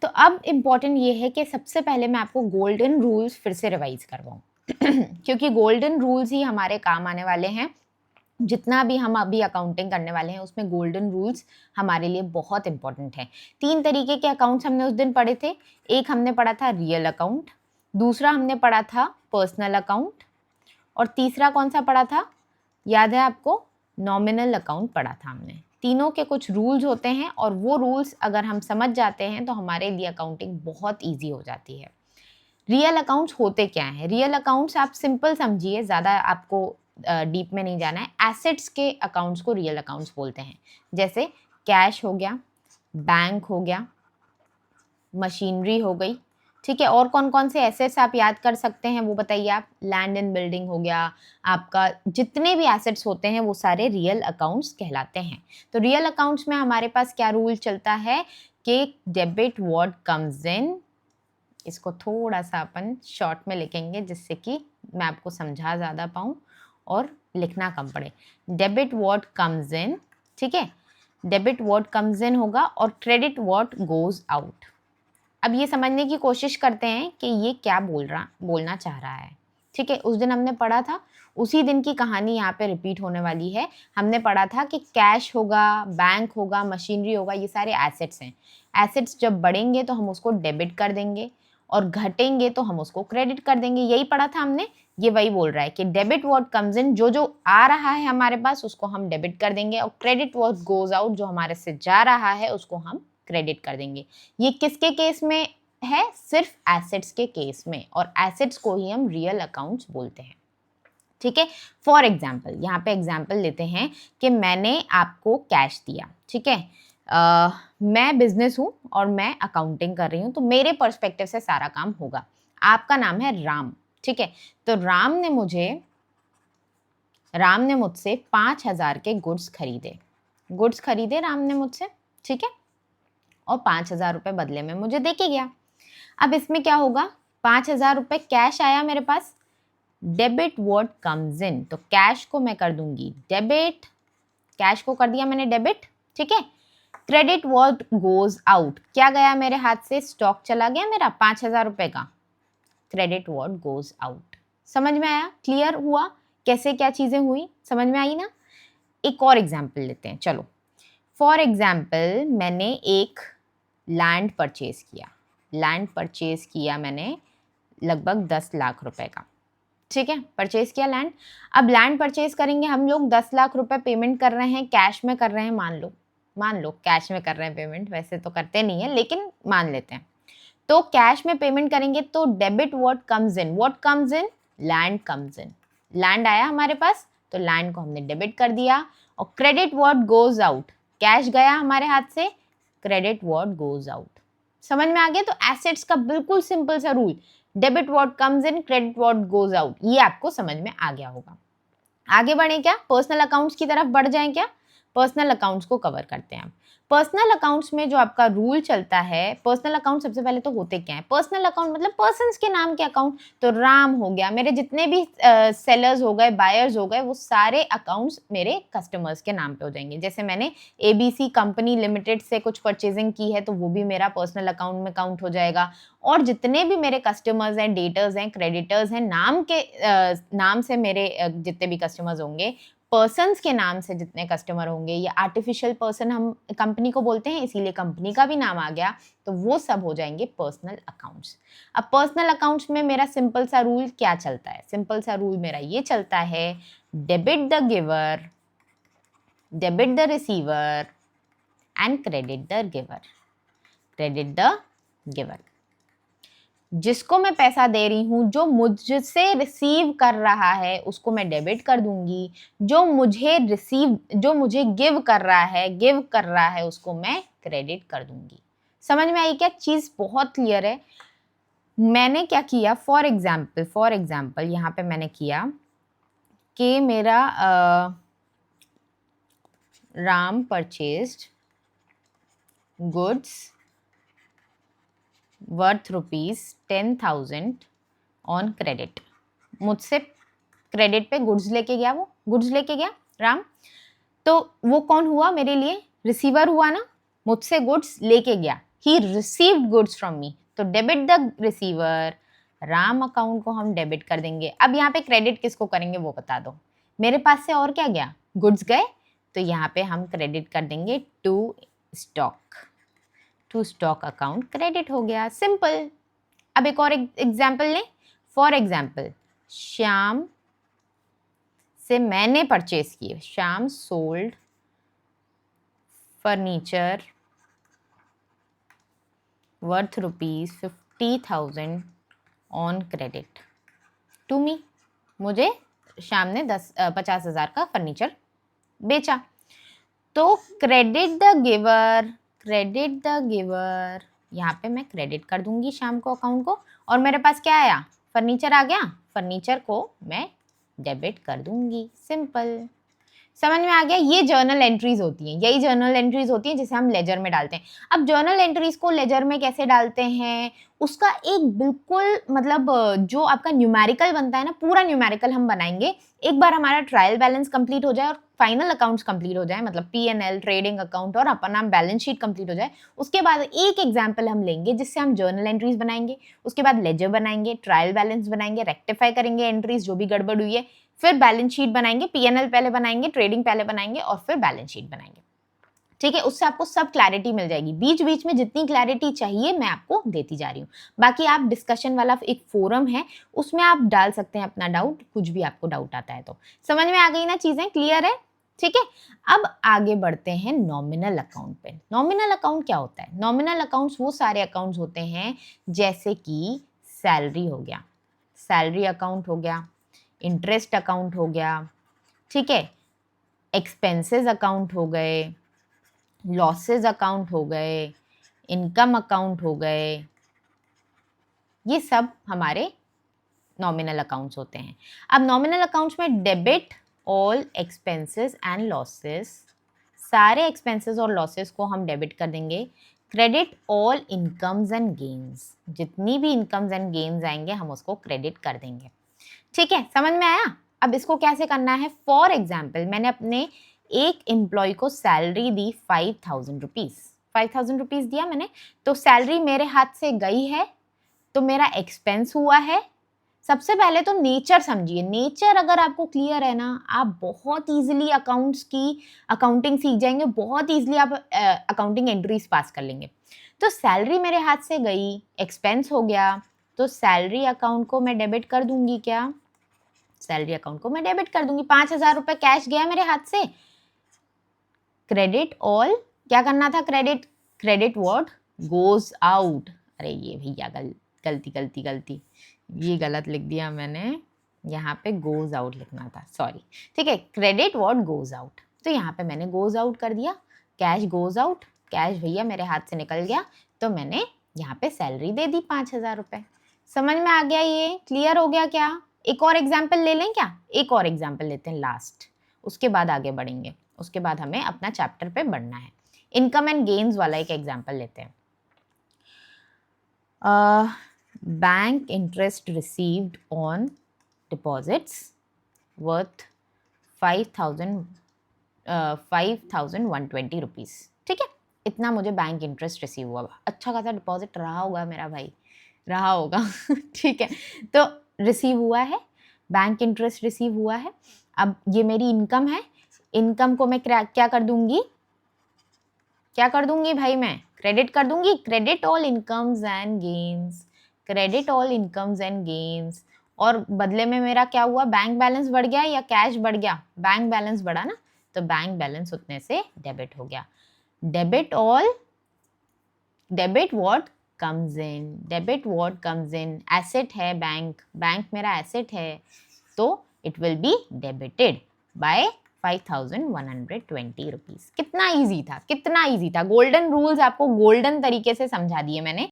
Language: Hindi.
तो अब इम्पॉर्टेंट ये है कि सबसे पहले मैं आपको गोल्डन रूल्स फिर से रिवाइज करवाऊँ क्योंकि गोल्डन रूल्स ही हमारे काम आने वाले हैं। जितना भी हम अभी अकाउंटिंग करने वाले हैं उसमें गोल्डन रूल्स हमारे लिए बहुत इंपॉर्टेंट है। 3 तरीके के अकाउंट्स हमने उस दिन पढ़े थे। एक हमने पढ़ा था रियल अकाउंट, दूसरा हमने पढ़ा था पर्सनल अकाउंट और तीसरा कौन सा पढ़ा था, याद है आपको? नॉमिनल अकाउंट पढ़ा था हमने। तीनों के कुछ रूल्स होते हैं और वो रूल्स अगर हम समझ जाते हैं तो हमारे लिए अकाउंटिंग बहुत ईजी हो जाती है। रियल अकाउंट्स होते क्या हैं? रियल अकाउंट्स आप सिंपल समझिए, ज़्यादा आपको डीप में नहीं जाना है। एसेट्स के अकाउंट्स को रियल अकाउंट्स बोलते हैं। जैसे कैश हो गया, बैंक हो गया, मशीनरी हो गई, ठीक है। और कौन कौन से एसेट्स आप याद कर सकते हैं वो बताइए आप? लैंड एंड बिल्डिंग हो गया, आपका जितने भी एसेट्स होते हैं वो सारे रियल अकाउंट्स कहलाते हैं। तो रियल अकाउंट्स में हमारे पास क्या रूल चलता है कि डेबिट व्हाट कम्स इन, इसको थोड़ा सा अपन शॉर्ट में लिखेंगे जिससे कि मैं आपको समझा ज़्यादा पाऊँ और लिखना कम पड़े। डेबिट व्हाट कम्स इन, ठीक है, डेबिट व्हाट कम्स इन होगा और क्रेडिट व्हाट गोज आउट। अब ये समझने की कोशिश करते हैं कि ये क्या बोलना चाह रहा है, ठीक है। उस दिन हमने पढ़ा था, उसी दिन की कहानी यहाँ पे रिपीट होने वाली है। हमने पढ़ा था कि कैश होगा, बैंक होगा, मशीनरी होगा, ये सारे एसेट्स हैं। एसेट्स जब बढ़ेंगे तो हम उसको डेबिट कर देंगे और घटेंगे तो हम उसको क्रेडिट कर देंगे। यही पढ़ा था हमने। ये वही बोल रहा है कि डेबिट व्हाट कम्स इन, जो जो आ रहा है हमारे पास उसको हम डेबिट कर देंगे और क्रेडिट व्हाट गोज आउट, जो हमारे से जा रहा है उसको हम क्रेडिट कर देंगे। ये किसके केस में है? सिर्फ एसेट्स के केस में, और एसेट्स को ही हम रियल अकाउंट्स बोलते हैं, ठीक है। फॉर एग्जाम्पल, यहाँ पे एग्जाम्पल लेते हैं कि मैंने आपको कैश दिया, ठीक है। मैं बिजनेस हूँ और मैं अकाउंटिंग कर रही हूँ, तो मेरे पर्सपेक्टिव से सारा काम होगा। आपका नाम है राम, ठीक है। तो राम ने मुझसे 5,000 के गुड्स खरीदे राम ने मुझसे, ठीक है, और 5,000 रुपये बदले में मुझे दे के गया। अब इसमें क्या होगा? 5,000 रुपये कैश आया मेरे पास, डेबिट व्हाट कम्स इन, तो कैश को मैं कर दूंगी डेबिट, कैश को कर दिया मैंने डेबिट, ठीक है। क्रेडिट व्हाट गोज आउट, क्या गया मेरे हाथ से? स्टॉक चला गया मेरा 5,000 रुपये का, क्रेडिट व्हाट गोज आउट। समझ में आया? क्लियर हुआ कैसे क्या चीजें हुई? समझ में आई ना? एक और एग्जाम्पल लेते हैं, चलो। फॉर एग्जाम्पल, मैंने एक लैंड परचेज किया मैंने लगभग 10 लाख रुपए का, ठीक है। परचेज किया लैंड। अब लैंड परचेज करेंगे हम लोग, 10 लाख रुपए पेमेंट कर रहे हैं, कैश में कर रहे हैं, मान लो कैश में कर रहे हैं पेमेंट, वैसे तो करते नहीं है लेकिन मान लेते हैं। तो कैश में पेमेंट करेंगे तो debit what comes in, land comes in, land आया हमारे पास तो लैंड को हमने डेबिट कर दिया। और credit what goes out, cash गया हमारे हाथ से, क्रेडिट व्हाट गोज आउट। समझ में आ गया? तो एसेट्स का बिल्कुल सिंपल सा rule, debit what comes in, credit what goes out, ये आपको समझ में आ गया होगा। आगे बढ़े क्या? पर्सनल अकाउंट्स की तरफ बढ़ जाएं क्या? पर्सनल अकाउंट्स को कवर करते हैं। पर्सनल अकाउंट्स में जो आपका रूल चलता है, पर्सनल अकाउंट सबसे पहले तो होते क्या है? पर्सनल अकाउंट मतलब पर्सन्स के नाम के अकाउंट। तो राम हो गया, मेरे जितने भी सेलर्स हो गए, बायर्स हो गए, वो सारे अकाउंट्स मेरे कस्टमर्स के नाम पे हो जाएंगे। जैसे मैंने ABC कंपनी लिमिटेड से कुछ परचेजिंग की है तो वो भी मेरा पर्सनल अकाउंट में काउंट हो जाएगा। और जितने भी मेरे कस्टमर्स हैं, डेटर्स हैं, क्रेडिटर्स हैं, नाम से मेरे जितने भी कस्टमर्स होंगे, पर्सन्स के नाम से जितने कस्टमर होंगे, या आर्टिफिशियल पर्सन हम कंपनी को बोलते हैं इसीलिए कंपनी का भी नाम आ गया, तो वो सब हो जाएंगे पर्सनल अकाउंट्स। अब पर्सनल अकाउंट्स में मेरा सिंपल सा रूल क्या चलता है? सिंपल सा रूल मेरा ये चलता है, debit the giver, debit the receiver and credit the giver, credit the giver. जिसको मैं पैसा दे रही हूँ, जो मुझसे रिसीव कर रहा है उसको मैं डेबिट कर दूंगी, जो मुझे गिव कर रहा है उसको मैं क्रेडिट कर दूंगी। समझ में आई क्या चीज? बहुत क्लियर है। मैंने क्या किया, फॉर एग्जाम्पल यहाँ पे मैंने किया कि मेरा Ram purchased goods worth ₹10,000 on credit. मुझसे क्रेडिट पे गुड्स लेके गया राम। तो वो कौन हुआ मेरे लिए? रिसीवर हुआ ना, मुझसे गुड्स लेके गया, he received goods from me, तो debit the receiver, Ram account को हम डेबिट कर देंगे। अब यहाँ पे क्रेडिट किसको करेंगे वो बता दो। मेरे पास से और क्या गया, गुड्स गए, तो यहाँ पे हम क्रेडिट कर देंगे टू स्टॉक अकाउंट क्रेडिट हो गया, सिंपल। अब एक और एग्जाम्पल लें। फॉर एग्जाम्पल, श्याम से मैंने परचेज किए, Shyam sold furniture worth ₹50,000 on credit to me. मुझे श्याम ने 50,000 का फर्नीचर बेचा, तो क्रेडिट द गिवर, यहाँ पे मैं क्रेडिट कर दूंगी श्याम को अकाउंट को, और मेरे पास क्या आया, फर्नीचर आ गया, फर्नीचर को मैं डेबिट कर दूंगी, सिंपल। समझ में आ गया। ये जर्नल एंट्रीज होती हैं, यही जर्नल एंट्रीज होती हैं जिसे हम लेजर में डालते हैं। अब जर्नल एंट्रीज को लेजर में कैसे डालते हैं, उसका एक बिल्कुल मतलब जो आपका न्यूमेरिकल बनता है ना, पूरा न्यूमेरिकल हम बनाएंगे एक बार हमारा ट्रायल बैलेंस कंप्लीट हो जाए और फाइनल अकाउंट्स कंप्लीट हो जाए, मतलब P&L, ट्रेडिंग अकाउंट और अपना बैलेंस शीट कंप्लीट हो जाए। उसके बाद एक एग्जाम्पल हम लेंगे जिससे हम जर्नल एंट्रीज बनाएंगे, उसके बाद लेजर बनाएंगे, ट्रायल बैलेंस बनाएंगे, रेक्टिफाई करेंगे एंट्रीज जो भी गड़बड़ हुई है, फिर बैलेंस शीट बनाएंगे, P&L पहले बनाएंगे, ट्रेडिंग पहले बनाएंगे और फिर बैलेंस शीट बनाएंगे। ठीक है, उससे आपको सब क्लैरिटी मिल जाएगी। बीच बीच में जितनी क्लैरिटी चाहिए मैं आपको देती जा रही हूँ। बाकी आप डिस्कशन वाला एक फोरम है, उसमें आप डाल सकते हैं अपना डाउट, कुछ भी आपको डाउट आता है तो। समझ में आ गई ना, चीजें क्लियर है? ठीक है, अब आगे बढ़ते हैं नॉमिनल अकाउंट पे। नॉमिनल अकाउंट क्या होता है? नॉमिनल अकाउंट्स वो सारे अकाउंट्स होते हैं जैसे कि सैलरी हो गया, सैलरी अकाउंट हो गया, इंटरेस्ट अकाउंट हो गया, ठीक है, एक्सपेंसेस अकाउंट हो गए, लॉसेस अकाउंट हो गए, इनकम अकाउंट हो गए, ये सब हमारे नॉमिनल अकाउंट्स होते हैं। अब नॉमिनल अकाउंट्स में debit all expenses and losses, सारे एक्सपेंसेस और लॉसेस को हम डेबिट कर देंगे। Credit all incomes and gains, जितनी भी इनकम्स एंड गेन्स आएंगे हम उसको क्रेडिट कर देंगे। ठीक है, समझ में आया? अब इसको कैसे करना है? फॉर एग्जाम्पल, मैंने अपने एक एम्प्लॉय को सैलरी दी 5,000 रुपीज़, 5,000 रुपीज़ दिया मैंने, तो सैलरी मेरे हाथ से गई है, तो मेरा एक्सपेंस हुआ है। सबसे पहले तो नेचर समझिए, नेचर अगर आपको क्लियर है ना, आप बहुत ईजिली अकाउंट्स की अकाउंटिंग सीख जाएंगे, बहुत ईजिली आप अकाउंटिंग एंट्रीज पास कर लेंगे। तो सैलरी मेरे हाथ से गई, एक्सपेंस हो गया, तो सैलरी अकाउंट को मैं डेबिट कर दूंगी। क्या? सैलरी अकाउंट को मैं डेबिट कर दूंगी। 5,000 रुपए कैश गया मेरे हाथ से, क्रेडिट ऑल, क्या करना था? Credit what goes out. अरे ये भैया गलती, ये गलत लिख दिया मैंने, यहाँ पे गोज आउट लिखना था, सॉरी। ठीक है, क्रेडिट व्हाट गोज आउट, तो यहाँ पे मैंने गोज आउट कर दिया, कैश गोज आउट, कैश भैया मेरे हाथ से निकल गया, तो मैंने यहाँ पे सैलरी दे दी 5,000 रुपए। समझ में आ गया? ये क्लियर हो गया क्या? एक और एग्जाम्पल ले लें क्या? एक और एग्जाम्पल लेते हैं लास्ट, उसके बाद आगे बढ़ेंगे, उसके बाद हमें अपना चैप्टर पे बढ़ना है। इनकम एंड गेन्स वाला एक एग्जाम्पल लेते हैं। Bank interest received on deposits worth 5,120 rupees. ठीक है, इतना मुझे बैंक इंटरेस्ट रिसीव हुआ। अच्छा खासा डिपॉजिट रहा होगा मेरा भाई, रहा होगा ठीक है, तो रिसीव हुआ है, बैंक इंटरेस्ट रिसीव हुआ है। अब ये मेरी इनकम है, इनकम को मैं क्या कर दूंगी? क्या कर दूंगी भाई? मैं क्रेडिट कर दूंगी। Credit all incomes and gains, credit all incomes and gains, और बदले में मेरा क्या हुआ? बैंक बैलेंस बढ़ गया या कैश बढ़ गया? बैंक बैलेंस बढ़ा ना, तो बैंक बैलेंस उतने से डेबिट हो गया। Debit all, debit what comes in, debit what comes in, asset है बैंक, बैंक मेरा एसेट है, तो it will be debited bye 5,120 rupees. कितना ईजी था, कितना ईजी था। गोल्डन रूल्स आपको गोल्डन तरीके से समझा दिए मैंने।